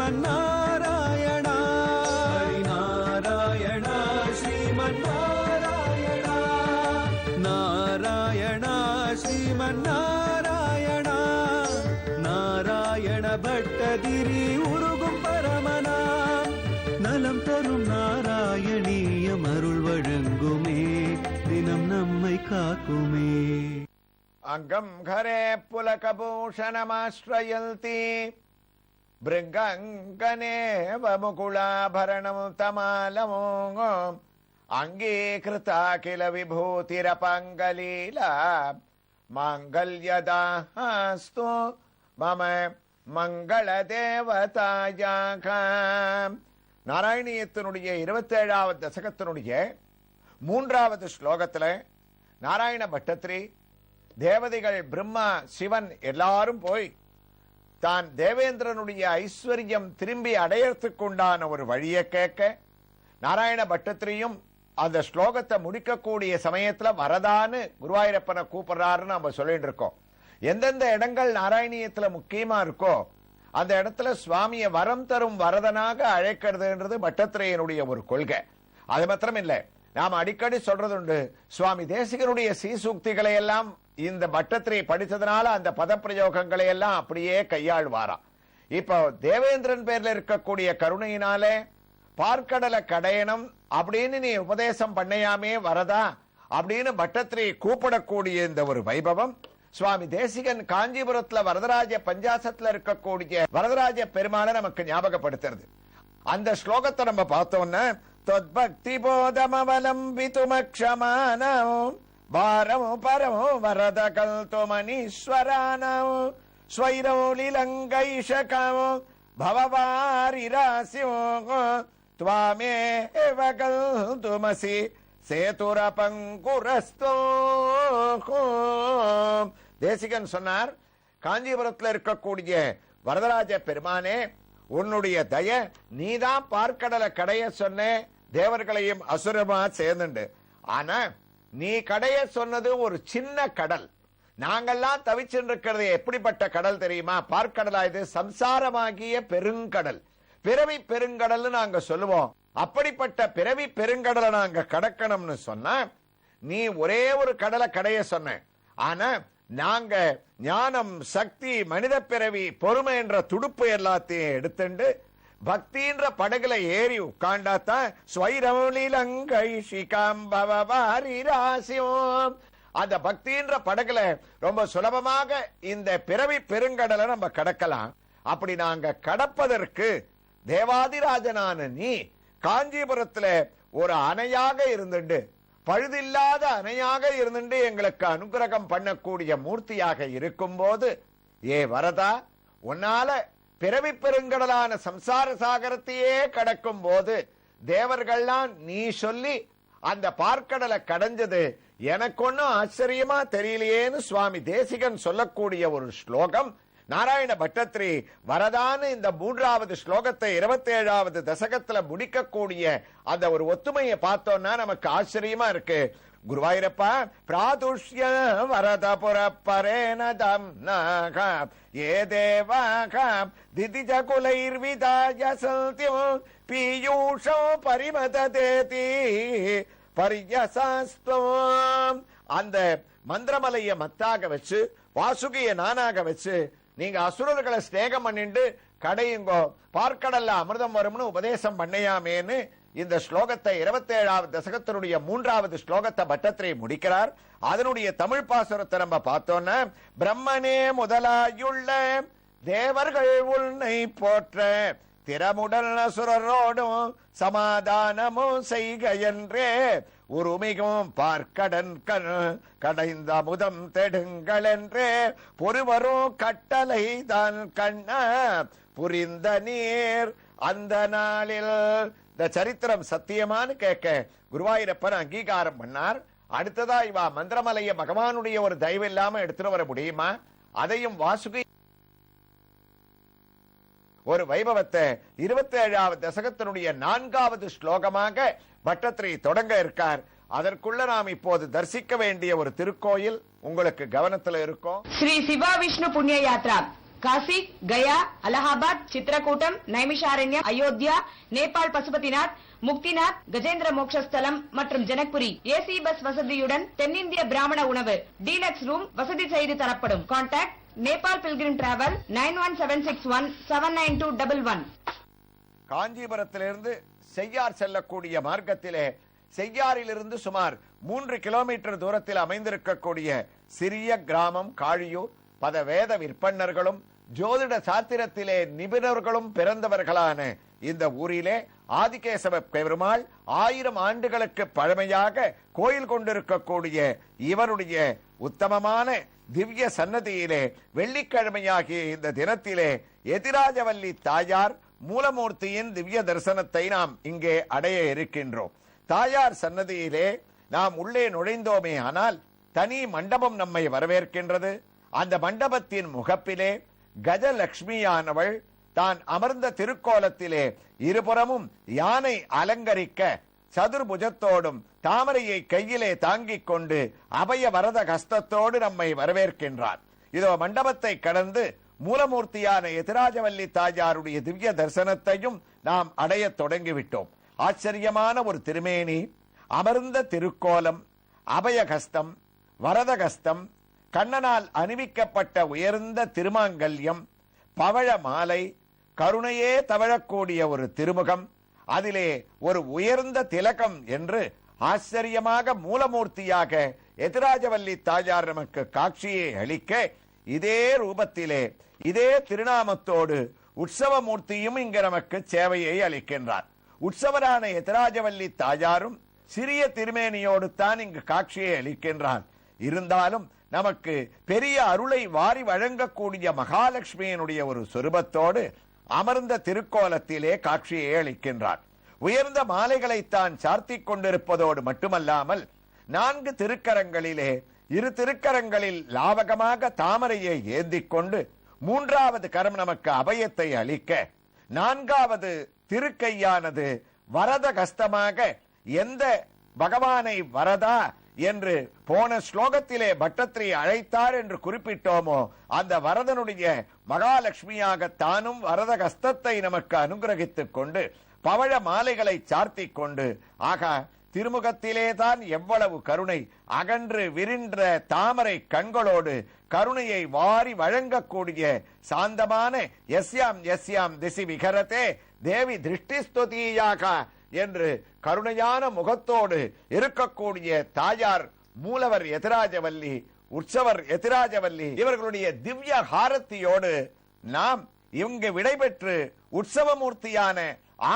ஸ்ரீமன்னாராயணா நாராயணா ஸ்ரீமன்னாராயணா நாராயணா ஸ்ரீமன்னாராயணா நாராயண பட்டதிரி உருகும் பரமனா நலம் தரும் நாராயணீயம் அருள் வழங்குமே தினம் நம்மை காக்குமே. அங்கம் கரே புலகபூஷணமாஸ்ரயல்தி பிருங்கங்கனேவ முகுளாபரணம் தமாலமோ அங்கீகிருதா கில விபூதிரபங்கலீலா மாங்கல்யதாஸ்து மம மங்கள தேவதாயாக. நாராயணியத்தினுடைய 27வது தசகத்தினுடைய 3வது ஸ்லோகத்துல நாராயண பட்டத்திரி தேவதைகள் பிரம்மா சிவன் எல்லாரும் போய் தான் தேவேந்திரனுடைய ஐஸ்வர்யம் திரும்பி அடையறதுக்குண்டான ஒரு வழியை கேட்க நாராயண பட்டத்திரியும் அந்த ஸ்லோகத்தை முடிக்கக்கூடிய சமயத்துல வரதான்னு குருவாயூரப்பனை கூப்பிடுறாருன்னு நம்ம சொல்லிட்டு இருக்கோம். எந்தெந்த இடங்கள் நாராயணியத்துல முக்கியமா இருக்கோ அந்த இடத்துல சுவாமிய வரம் தரும் வரதனாக அழைக்கிறதுன்றது பட்டத்திரையனுடைய ஒரு கொள்கை. அது மாத்திரம் இல்லை, நாம் அடிக்கடி சொல்றது உண்டு, சுவாமி தேசிகனுடைய சீசூக்திகளை எல்லாம் இந்த பட்டத்திரை படித்ததுனால அந்த பதப்பிரயோகங்களை எல்லாம் அப்படியே கையாள்வாராம். இப்போ தேவேந்திரன் பேர்ல இருக்கக்கூடிய கருணையினாலே பார்க்கடலை கடையணும் அப்படின்னு நீ உபதேசம் பண்ணையாமே வரதா அப்படின்னு பட்டத்திரை கூப்பிடக்கூடிய இந்த ஒரு வைபவம் சுவாமி தேசிகன் காஞ்சிபுரத்துல வரதராஜ பஞ்சாசத்துல இருக்கக்கூடிய வரதராஜ பெருமாளை நமக்கு ஞாபகப்படுத்துறது. அந்த ஸ்லோகத்தை நம்ம பார்த்தோம்னா தொத்பக்தி போதமவலம்பிதுமக்ஷமானோ வாரமோ பரமோ வரத கல்தோ மணீஸ்வரானோ ஸ்வைரௌலிலங்கைஷகமோ பவவாரிராசியோ துவாமேவ கல்துமசி சேதுரபங்குரஸ்தோ. தேசிகன் சொன்னார், காஞ்சிபுரத்தில் இருக்கக்கூடிய வரதராஜ பெருமானே உன்னுடைய தய நீதான் பார்க்கடலை கடைய சொன்ன தேவர்களையும் அசுரமா சேர்ந்துண்டு. ஆனா நீ கடைய சொன்னது ஒரு சின்ன கடல். நாங்கெல்லாம் தவிச்சுட்டு இருக்கிறது எப்படிப்பட்ட கடல் தெரியுமா? பார்க்கடலா இது சம்சாரமாகிய பெருங்கடல், பிறவி பெருங்கடல் நாங்க சொல்லுவோம். அப்படிப்பட்ட பிறவி பெருங்கடலை நாங்க கடக்கணும்னு சொன்னா நீ ஒரே ஒரு கடலை கடைய சொன்ன. ஆனா நாங்க ஞானம், சக்தி, மனித பிறவி, பொறுமை என்ற துடுப்பு எல்லாத்தையும் எடுத்துண்டு பக்தின்ற படகுல ஏறி உட்காண்டாத்தான் அந்த பக்தின்ற படகுல ரொம்ப சுலபமாக இந்த பிறவி பெருங்கடலை நம்ம கடக்கலாம். அப்படி நாங்க கடப்பதற்கு தேவாதிராஜனான நீ காஞ்சிபுரத்துல ஒரு அணையாக இருந்துண்டு, பழுதில்லாத அணையாக இருந்துட்டு எங்களுக்கு அனுகிரகம் பண்ணக்கூடிய மூர்த்தியாக இருக்கும் போது, ஏ வரதா, உன்னால பிறவி பெருங்கடலான சம்சார சாகரத்தையே கடக்கும் போது தேவர்கள்லாம் நீ சொல்லி அந்த பார்க்கடலை கடைஞ்சது எனக்கு ஒன்னும் ஆச்சரியமா தெரியலையேன்னு சுவாமி தேசிகன் சொல்லக்கூடிய ஒரு ஸ்லோகம் நாராயண பட்டத்திரி வரதான இந்த 3வது ஸ்லோகத்தை 27வது தசகத்துல முடிக்கக்கூடிய அந்த ஒரு ஒத்துமையை பார்த்தோம்னா நமக்கு ஆச்சரியமா இருக்கு. குருவாயூரப்பா பிராதுஷ்ய வரத புரப்பரேனதம் நாக ஏ தேவாக திதிஜ குலைர்விதாய சந்தியம் பீயூஷோ பரிமததேதி பரியசாஸ்தம். அந்த மந்திரமலைய மத்தாக வச்சு வாசுகிய நானாக வச்சு நீங்க அசுரர்களை ஸ்நேகம் பண்ணிட்டு கடையுங்கோ, பார்க்கடல்ல அமிர்தம் வரும்னு உபதேசம் பண்ணையாமேன்னு இந்த ஸ்லோகத்தை 27வது தசகத்தினுடைய 3வது ஸ்லோகத்தை பட்டத்திரை முடிக்கிறார். அதனுடைய தமிழ் பாசுரத்தை நம்ம பார்த்தோம்னா பிரம்மனே முதலாயுள்ள தேவர்கள் உன்னை போற்ற திறமுடல் அசுரரோடும் சமாதானமும் செய்க என்றே உருமிகும் பார்க்கடன் கடைந்த முதம் தெடுங்கள் என்றே பொறுவரும் கட்டளை தான் கண்ண புரிந்த நீர் அந்த நாளில். இந்த சரித்திரம் சத்தியமானு கேட்க குருவாயூரப்பன் அங்கீகாரம் பண்ணார். அடுத்ததா இவா மந்திரமலைய பகவானுடைய ஒரு தயவு இல்லாம எடுத்துட்டு வர முடியுமா? அதையும் வாசுகி ஒரு வைபவத்தை 27வது தசகத்தினுடைய 4வது ஸ்லோகமாக பட்டத்திரை தொடங்க இருக்கார். அதற்குள்ள நாம் இப்போது தரிசிக்க வேண்டிய ஒரு திருக்கோயில் உங்களுக்கு கவனத்தில் இருக்கும். ஸ்ரீ சிவா விஷ்ணு புண்ணிய யாத்ரா காசி, கயா, அலகாபாத், சித்ரகூட்டம், நைமிஷாரண்யம், அயோத்தியா, நேபாள் பசுபதிநாத், முக்திநாத், கஜேந்திர மோட்சஸ்தலம் மற்றும் ஜனக்புரி ஏசி பஸ் வசதியுடன் தென்னிந்திய பிராமண உணவு டீலக்ஸ் ரூம் வசதி செய்து தரப்படும். Contact Nepal pilgrim travel 9176179211. காஞ்சிபுரத்திலிருந்து செய்யார் செல்லக்கூடிய மார்க்கத்திலே செய்யாரிலிருந்து சுமார் 3 கிலோமீட்டர் தூரத்தில் அமைந்திருக்கக்கூடிய சிறிய கிராமம் காழியூர். பத வேத விற்பன்னர்களும் ஜோதிட சாத்திரத்திலே நிபுணர்களும் பிறந்தவர்களான இந்த ஊரிலே ஆதிகேசவ பெருமாள் 1000 ஆண்டுகளுக்கு பழமையாக கோயில் கொண்டிருக்கக்கூடிய இவருடைய உத்தமமான திவ்ய சன்னதியிலே வெள்ளிக்கிழமையாகிய இந்த தினத்திலே எதிராஜவல்லி தாயார் மூலமூர்த்தியின் திவ்ய தரிசனத்தை நாம் இங்கே அடைய இருக்கின்றோம். தாயார் சன்னதியிலே நாம் உள்ளே நுழைந்தோமே ஆனால் தனி மண்டபம் நம்மை வரவேற்கின்றது. அந்த மண்டபத்தின் முகப்பிலே கஜலட்சுமியானவள் தான் அமர்ந்த திருக்கோலத்திலே இருபுறமும் யானை அலங்கரிக்க சதுர்புஜத்தோடும் தாமரையை கையிலே தாங்கிக் கொண்டு அபய வரத கஸ்தத்தோடு நம்மை வரவேற்கின்றார். இதோ மண்டபத்தை கடந்து மூலமூர்த்தியான எதிராஜவல்லி தாயாருடைய திவ்ய தரிசனத்தையும் நாம் அடைய தொடங்கிவிட்டோம். ஆச்சரியமான ஒரு திருமேனி, அமர்ந்த திருக்கோலம், அபயகஸ்தம், வரதகஸ்தம், கண்ணனால் அணிவிக்கப்பட்ட உயர்ந்த திருமாங்கல்யம், பவழ மாலை, கருணையே தவழக்கூடிய ஒரு திருமுகம், அதிலே ஒரு உயர்ந்த திலகம் என்று ஆச்சரியமாக மூலமூர்த்தியாக எதிராஜவல்லி தாயார் நமக்கு காட்சியை அளிக்க, இதே ரூபத்திலே இதே திருநாமத்தோடு உற்சவமூர்த்தியும் இங்கு நமக்கு சேவையை அளிக்கின்றார். உற்சவரான எதிராஜவல்லி தாயாரும் சிறிய திருமேனியோடு தான் இங்கு காட்சியை அளிக்கின்றார். இருந்தாலும் நமக்கு பெரிய அருளை வாரி வழங்கக்கூடிய மகாலட்சுமியினுடைய ஒரு சொரூபத்தோடு அமர்ந்த திருக்கோலத்திலே காட்சியை அளிக்கின்றார். உயர்ந்த மாலைகளை தான் சார்த்திக் கொண்டிருப்பதோடு மட்டுமல்லாமல் 4 திருக்கரங்களிலே 2 திருக்கரங்களில் லாவகமாக தாமரையை ஏந்திக் கொண்டு 3வது கரம் நமக்கு அபயத்தை அளிக்க, 4வது திருக்கையானது வரத கஸ்தமாக எந்த பகவானை வரதா என்று போன ஸ்லோகத்திலே பட்டத்திரி அழைத்தார் என்று குறிப்பிட்டோமோ அந்த வரதனுடைய மகாலட்சுமியாக தானும் வரத கஸ்தத்தை நமக்கு அனுகிரகித்துக் கொண்டு பவழ மாலைகளை சார்த்திக் கொண்டு, ஆக திருமுகத்திலே தான் எவ்வளவு கருணை, அகன்று விரின்ற தாமரை கண்களோடு கருணையை வாரி வழங்கக்கூடிய சாந்தமான எஸ்யாம் எஸ்யாம் திசி விகரத்தே தேவி திருஷ்டிஸ்துதியாக என்று கருணையான முகத்தோடு இருக்கக்கூடிய தாயார் மூலவர் எதிராஜவல்லி, உற்சவர் எதிராஜவல்லி இவர்களுடைய திவ்ய ஹாரத்தியோடு நாம் இங்கு விடைபெற்று உற்சவமூர்த்தியான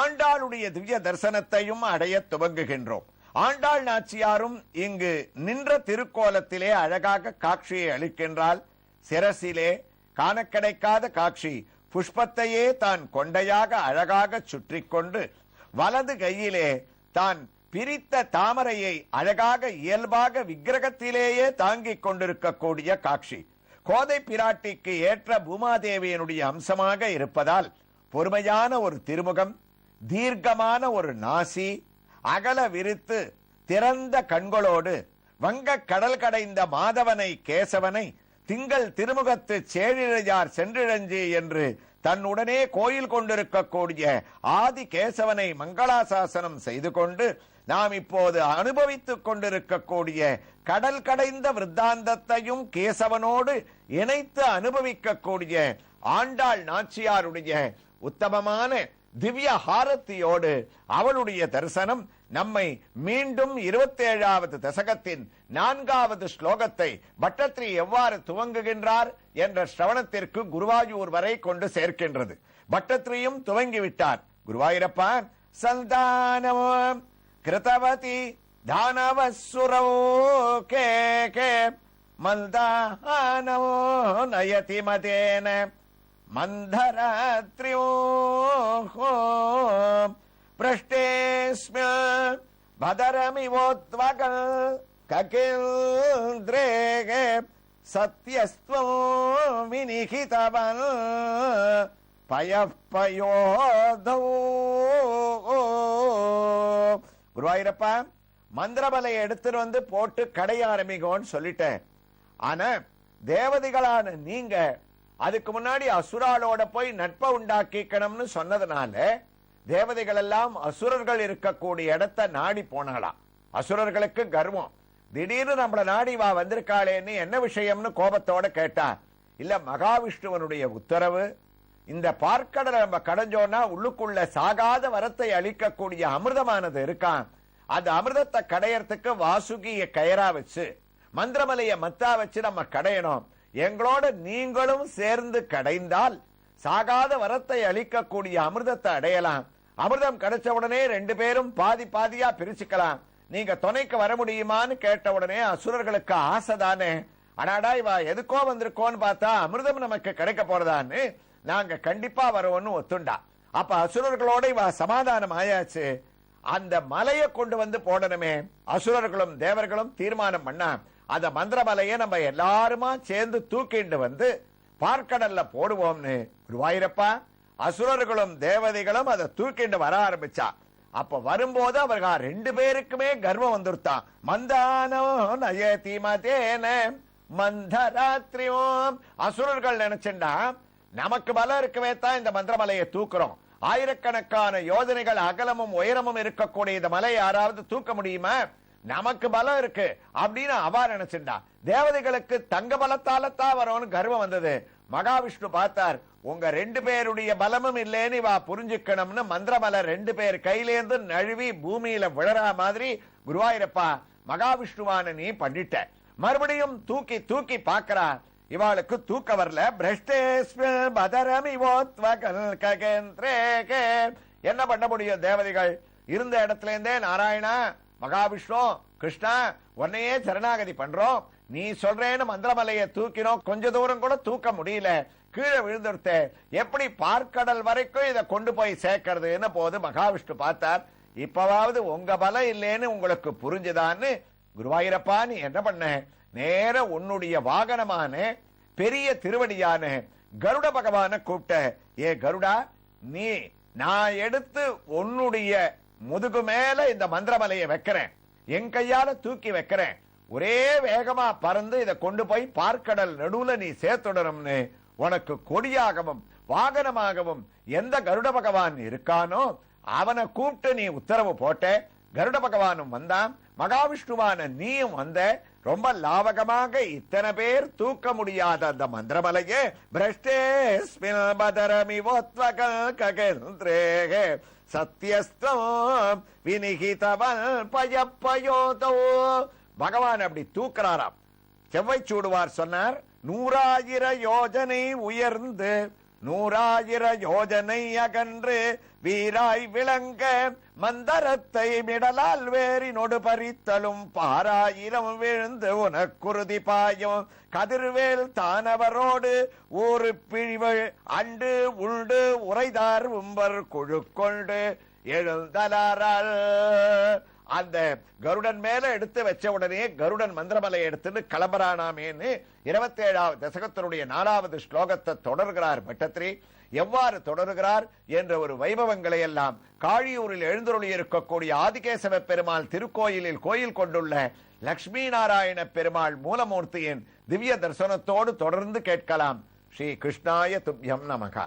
ஆண்டாளுடைய திவ்ய தரிசனத்தையும் அடைய துவங்குகின்றோம். ஆண்டாள் நாச்சியாரும் இங்கு நின்ற திருக்கோலத்திலே அழகாக காட்சியை அளிக்கின்றாள். சிரசிலே காண கிடைக்காத காட்சி, புஷ்பத்தையே தான் கொண்டையாக அழகாக சுற்றி கொண்டு வலது கையிலே தான் பிரித்த தாமரையை அழகாக இயல்பாக விக்கிரகத்திலேயே தாங்கிக் கொண்டிருக்கக்கூடிய காட்சி. கோதை பிராட்டிக்கு ஏற்ற பூமாதேவியனுடைய அம்சமாக இருப்பதால் பொறுமையான ஒரு திருமுகம், தீர்க்கமான ஒரு நாசி, அகல விரித்து திறந்த கண்களோடு வங்க கடல் கடைந்த மாதவனை கேசவனை திங்கள் திருமுகத்து சேழிழையார் சென்றிழஞ்சி என்று தன்னுடனே கோயில் கொண்டிருக்கக்கூடிய ஆதி கேசவனை மங்களாசாசனம் செய்து கொண்டு நாம் இப்போது அனுபவித்துக் கொண்டிருக்கக்கூடிய கடல் கடைந்த விருத்தாந்தத்தையும் கேசவனோடு இணைத்து அனுபவிக்கக்கூடிய ஆண்டாள் நாச்சியாருடைய உத்தமமான திவ்ய ஹாரத்தியோடு அவளுடைய தரிசனம் நம்மை மீண்டும் 27வது தசகத்தின் 4வது ஸ்லோகத்தை பட்டத்திரி எவ்வாறு துவங்குகின்றார் என்ற ஸ்ரவணத்திற்கு குருவாயூர் வரை கொண்டு சேர்க்கின்றது. பட்டத்திரியும் துவங்கிவிட்டார். Guruvayurappa சந்தானமோ கிருதவதி தானவசுரோ K K மல்தானமோ நயதி மதேன மந்தராத்ரியோ பிரஷ்டேஸ்ம பதரமிவோத்வகல் ககில்த்ரேகே சத்யஸ்த்வம் விநிகிதவன் பயப்பயோதோ. குருவாயூரப்பா மந்திரபலையை எடுத்துட்டு வந்து போட்டு கடை ஆரம்பிங்கன்னு சொல்லிட்டேன். ஆனா தேவதைகளான நீங்க அதுக்கு முன்னாடி அசுராலோட போய் நட்பை உண்டாக்கிக்கணும்னு சொன்னதுனால தேவதைகள் எல்லாம் அசுரர்கள் இருக்கக்கூடிய இடத்தை நாடி போனாளாம். அசுரர்களுக்கு கர்வம். திடீர்னு நம்மள நாடி வா வந்திருக்காளேன்னு என்ன விஷயம்னு கோபத்தோட கேட்டா, இல்ல மகாவிஷ்ணுவனுடைய உத்தரவு, இந்த பார்க்கடலை நம்ம கடைஞ்சோன்னா உள்ளுக்குள்ள சாகாத வரத்தை அளிக்கக்கூடிய அமிர்தமானது இருக்கான். அந்த அமிர்தத்தை கடையறதுக்கு வாசுகிய கயரா வச்சு மந்திரமலைய மத்தா வச்சு நம்ம கடையணும். எங்களோட நீங்களும் சேர்ந்து கடைந்தால் சாகாத வரத்தை அளிக்கக்கூடிய அமிர்தத்தை அடையலாம். அமிர்தம் கிடைச்ச உடனே 2 பேரும் பாதி பாதியா பிரிச்சுக்கலாம். நீங்க துணைக்கு வர முடியுமான்னு கேட்ட உடனே அசுரர்களுக்கு ஆசைதானே, அடாடா இவா எதுக்கோ வந்திருக்கோன்னு பார்த்தா அமிர்தம் நமக்கு கிடைக்க போறதான்னு நாங்க கண்டிப்பா வருவோம்னு ஒத்துண்டா. அப்ப அசுரர்களோட இவா சமாதானம் ஆயாச்சு. அந்த மலையை கொண்டு வந்து போடணுமே. அசுரர்களும் தேவர்களும் தீர்மானம் பண்ணா அந்த மந்திரமலையை நம்ம எல்லாருமா சேர்ந்து தூக்கிண்டு வந்து பார்க்கடல்ல போடுவோம்னு. குருவாயிரப்பா, அசுரர்களும் தேவதைகளும் அதை தூக்கிண்டு வர ஆரம்பிச்சா. அப்ப வரும்போது அவர்கள் 2 பேருக்குமே கர்வம் வந்துருத்தான். மந்தானோ நயதி மதேன மந்தராத்ரியோம். அசுரர்கள் நினைச்சுண்டா நமக்கு பலம் இருக்கவே தான் இந்த மந்திரமலையை தூக்குறோம். ஆயிரக்கணக்கான யோஜனைகள் அகலமும் உயரமும் இருக்கக்கூடிய இந்த மலையை யாராவது தூக்க முடியுமா? நமக்கு பலம் இருக்கு அப்படின்னு அவா நினைச்சுண்டா. தேவதைகளுக்கு தங்க பலத்தால தான் வரும்னு கர்வம் வந்தது. மகாவிஷ்ணு பார்த்தார், உங்க 2 பேருடைய பலமும் இல்லேன்னு வா புரிஞ்சுக்கணும்னு மந்திரமலை 2 பேர் கையிலேந்து நழுவி பூமியில விழறா மாதிரி குருவாயிரப்பா மகாவிஷ்ணுவான நீ பண்ணிட்ட. மறுபடியும் தூக்கி தூக்கி பாக்கிறா. இவாளுக்கு தூக்க வரல. என்ன பண்ண முடியும்? தேவதைகள் இருந்த இடத்துல இருந்தே நாராயணா, மகாவிஷ்ணு, கிருஷ்ணா உன்னையே சரணாகதி பண்றோம், நீ சொல்றேன்னு மந்திரமலையை தூக்கினோம். கொஞ்ச தூரம் கூட தூக்க முடியல, கீழே விழுந்துருத்த. எப்படி பார்க்கடல் வரைக்கும் இதை கொண்டு போய் சேர்க்கறதுன்னு போது மகாவிஷ்ணு பார்த்தார். இப்பவாவது உங்க பலம் இல்லேன்னு உங்களுக்கு புரிஞ்சுதான்னு, குருவாயிரப்பா நீ என்ன பண்ண, நேர உன்னுடைய வாகனமான பெரிய திருவடியான கருட பகவான கூப்பிட்ட. ஏ கருடா, நீ நான் எடுத்து உன்னுடைய முதுகு மேல இந்த மந்திரமலையை வைக்கிறேன், என் கையால தூக்கி வைக்கிறேன், ஒரே வேகமா பறந்து இதை கொண்டு போய் பார்க்கடல் நடுவுல நீ சேர்த்துடணும்னு உனக்கு கொடியாகவும் வாகனமாகவும் எந்த கருட பகவான் இருக்கானோ அவனை கூப்பிட்டு நீ உத்தரவு போட்ட. கருட பகவானும் வந்தான், மகாவிஷ்ணுவான நீயும் வந்த. ரொம்ப லாவகமாக இத்தனை பேர் தூக்க முடியாத அந்த மந்திரமலையே சத்தியஸ்தம் வினிகிதவன் பயப்பயோதோ. பகவான் அப்படி தூக்குறாராம். செவ்வை சூடுவார் சொன்னார், 100,000 யோஜனை உயர்ந்து 100,000 யோஜனை அகன்று வீராய் விளங்க மந்தரத்தை மிடலால் வேறினொடு பறித்தலும் 1000 விழுந்து உனக்குருதி பாயும் கதிர்வேல் தானவரோடு ஒரு பிழிவு அண்டு உண்டு உரைதார் உம்பர் குழு கொண்டு எழுந்தலாரால். அந்த கருடன் மேல எடுத்து வச்ச உடனே கருடன் மந்திரமலை எடுத்துன்னு கிளம்புறானாமேன்னு 27வது தசகத்தினுடைய 4வது ஸ்லோகத்தை தொடர்கிறார் பட்டத்திரி. எவ்வாறு தொடர்கிறார் என்ற ஒரு வைபவங்களை எல்லாம் காழியூரில் எழுந்தருளி இருக்கக்கூடிய ஆதிகேசவ பெருமாள் திருக்கோயிலில் கோயில் கொண்டுள்ள லட்சுமி நாராயண பெருமாள் மூலமூர்த்தியின் திவ்ய தரிசனத்தோடு தொடர்ந்து கேட்கலாம். ஸ்ரீ கிருஷ்ணாய துப்யம் நமகா.